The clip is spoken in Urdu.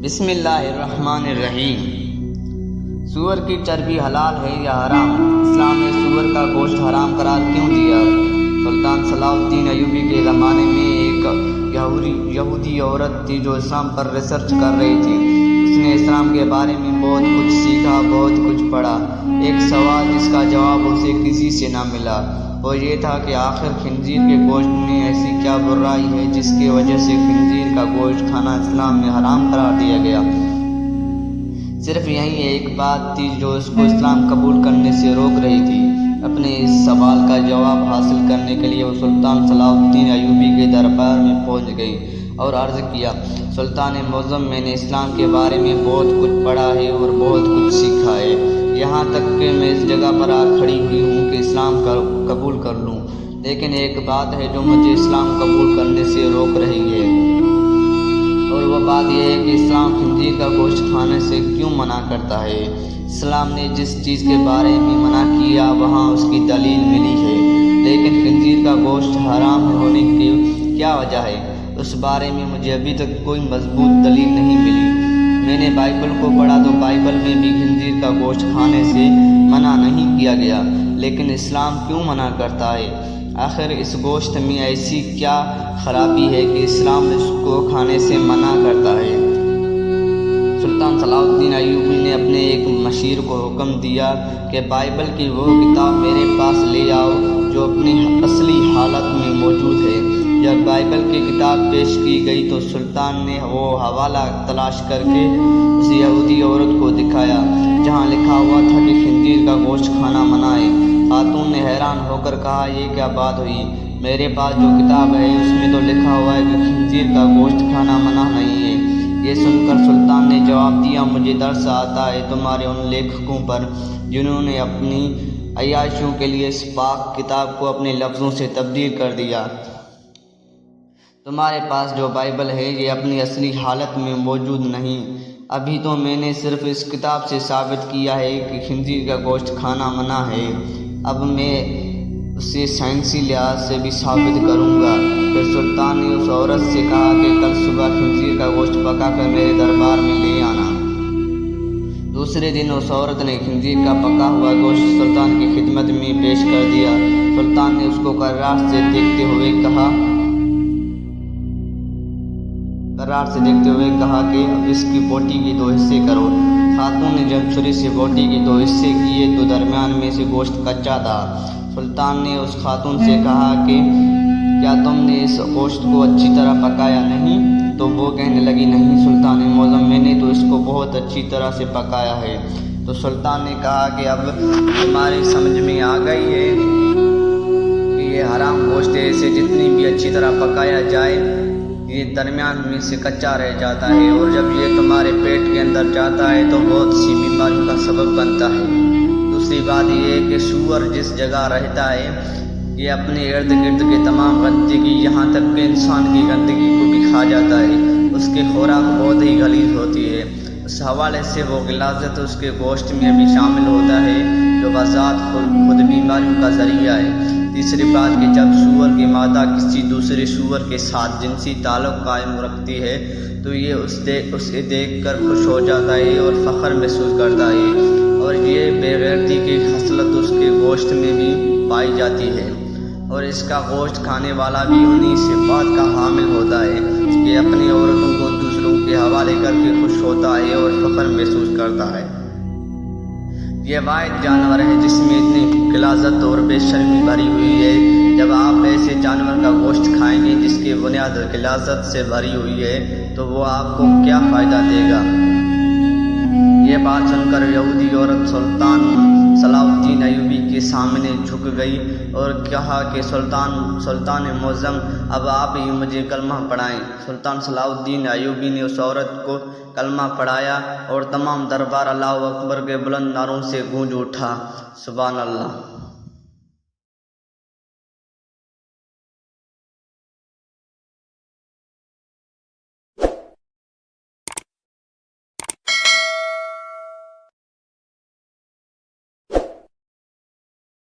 بسم اللہ الرحمن الرحیم۔ سور کی چربی حلال ہے یا حرام؟ اسلام نے سور کا گوشت حرام قرار کیوں دیا؟ سلطان صلاح الدین ایوبی کے زمانے میں ایک یہودی عورت تھی جو اسلام پر ریسرچ کر رہی تھی۔ اس نے اسلام کے بارے میں بہت کچھ سیکھا، بہت کچھ پڑھا۔ ایک سوال جس کا جواب اسے کسی سے نہ ملا وہ یہ تھا کہ آخر خنزیر کے گوشت میں ایسی کیا برائی ہے جس کی وجہ سے خنزیر کا گوشت کھانا اسلام میں حرام قرار دیا گیا۔ صرف یہی ایک بات تھی جو اس کو اسلام قبول کرنے سے روک رہی تھی۔ اپنے اس سوال کا جواب حاصل کرنے کے لیے وہ سلطان صلاح الدین ایوبی کے دربار میں پہنچ گئی اور عرض کیا، سلطان معظم، میں نے اسلام کے بارے میں بہت کچھ پڑھا ہے اور بہت کچھ سیکھا ہے، یہاں تک کہ میں اس جگہ پر آ کھڑی ہوئی ہوں کہ اسلام قبول کر لوں، لیکن ایک بات ہے جو مجھے اسلام قبول کرنے سے روک رہی ہے، اور وہ بات یہ ہے کہ اسلام خنزیر کا گوشت کھانے سے کیوں منع کرتا ہے۔ اسلام نے جس چیز کے بارے میں منع کیا وہاں اس کی دلیل ملی ہے، لیکن خنزیر کا گوشت حرام ہونے کی کیا وجہ ہے، اس بارے میں مجھے ابھی تک کوئی مضبوط دلیل نہیں ملی۔ میں نے بائبل کو پڑھا تو بائبل میں بھی خنزیر کا گوشت کھانے سے منع نہیں کیا گیا، لیکن اسلام کیوں منع کرتا ہے؟ آخر اس گوشت میں ایسی کیا خرابی ہے کہ اسلام اس کو کھانے سے منع کرتا ہے؟ سلطان صلاح الدین ایوبی نے اپنے ایک مشیر کو حکم دیا کہ بائبل کی وہ کتاب میرے پاس لے آؤ جو اپنی اصلی حالت میں موجود ہے۔ جب بائبل کی کتاب پیش کی گئی تو سلطان نے وہ حوالہ تلاش کر کے اس یہودی عورت کو دکھایا جہاں لکھا ہوا تھا کہ خنزیر کا گوشت کھانا منع ہے۔ خاتون نے حیران ہو کر کہا، یہ کیا بات ہوئی؟ میرے پاس جو کتاب ہے اس میں تو لکھا ہوا ہے کہ خنزیر کا گوشت کھانا منع نہیں ہے۔ یہ سن کر سلطان نے جواب دیا، مجھے ترس آتا ہے تمہارے ان لیکھکوں پر جنہوں نے اپنی عیاشیوں کے لیے اس پاک کتاب کو اپنے لفظوں سے تبدیل کر دیا۔ تمہارے پاس جو بائبل ہے یہ اپنی اصلی حالت میں موجود نہیں۔ ابھی تو میں نے صرف اس کتاب سے ثابت کیا ہے کہ خنزیر کا گوشت کھانا منع ہے، اب میں اسے سائنسی لحاظ سے بھی ثابت کروں گا۔ پھر سلطان نے اس عورت سے کہا کہ کل صبح خنزیر کا گوشت پکا کر میرے دربار میں لے آنا۔ دوسرے دن اس عورت نے خنزیر کا پکا ہوا گوشت سلطان کی خدمت میں پیش کر دیا۔ سلطان نے اس کو کرار سے دیکھتے ہوئے کہا کہ اب اس کی بوٹی کے 2 حصے کرو۔ خاتون نے جب چھری سے بوٹی کے 2 حصے کیے تو درمیان میں سے گوشت کچا تھا۔ سلطان نے اس خاتون سے کہا کہ کیا تم نے اس گوشت کو اچھی طرح پکایا نہیں؟ تو وہ کہنے لگی، نہیں سلطان معظم، میں نے تو اس کو بہت اچھی طرح سے پکایا ہے۔ تو سلطان نے کہا کہ اب تمہاری سمجھ میں آ گئی ہے کہ یہ حرام گوشت ہے، اسے جتنی بھی اچھی طرح پکایا جائے یہ درمیان میں سے کچا رہ جاتا ہے، اور جب یہ تمہارے پیٹ کے اندر جاتا ہے تو بہت سی بیماریوں کا سبب بنتا ہے۔ دوسری بات یہ ہے کہ سور جس جگہ رہتا ہے یہ اپنے ارد گرد کے تمام گندگی یہاں تک کہ انسان کی گندگی کو بھی کھا جاتا ہے۔ اس کی خوراک بہت ہی غلیظ ہوتی ہے، اس حوالے سے وہ غلاظت اس کے گوشت میں بھی شامل ہوتا ہے جو بذات خود بیماریوں کا ذریعہ ہے۔ تیسری بات کہ جب سور کی مادہ کسی دوسرے سور کے ساتھ جنسی تعلق قائم رکھتی ہے تو یہ اسے دیکھ کر خوش ہو جاتا ہے اور فخر محسوس کرتا ہے، اور یہ بے غیرتی کی خصلت اس کے گوشت میں بھی پائی جاتی ہے، اور اس کا گوشت کھانے والا بھی انہی صفات کا حامل ہوتا ہے کہ اپنی عورتوں کو دوسروں کے حوالے کر کے خوش ہوتا ہے اور فخر محسوس کرتا ہے۔ یہ واحد جانور ہے جس میں اتنی غلاظت اور بے شرمی بھری ہوئی ہے۔ جب آپ ایسے جانور کا گوشت کھائیں گے جس کی بنیاد غلاظت سے بھری ہوئی ہے تو وہ آپ کو کیا فائدہ دے گا؟ یہ بات سن کر یہودی عورت سلطان صلاح الدین ایوبی کے سامنے جھک گئی اور کہا کہ سلطان معظم، اب آپ ہی مجھے کلمہ پڑھائیں۔ سلطان صلاح الدین ایوبی نے اس عورت کو کلمہ پڑھایا اور تمام دربار اللہ اکبر کے بلند نعروں سے گونج اٹھا۔ سبحان اللہ۔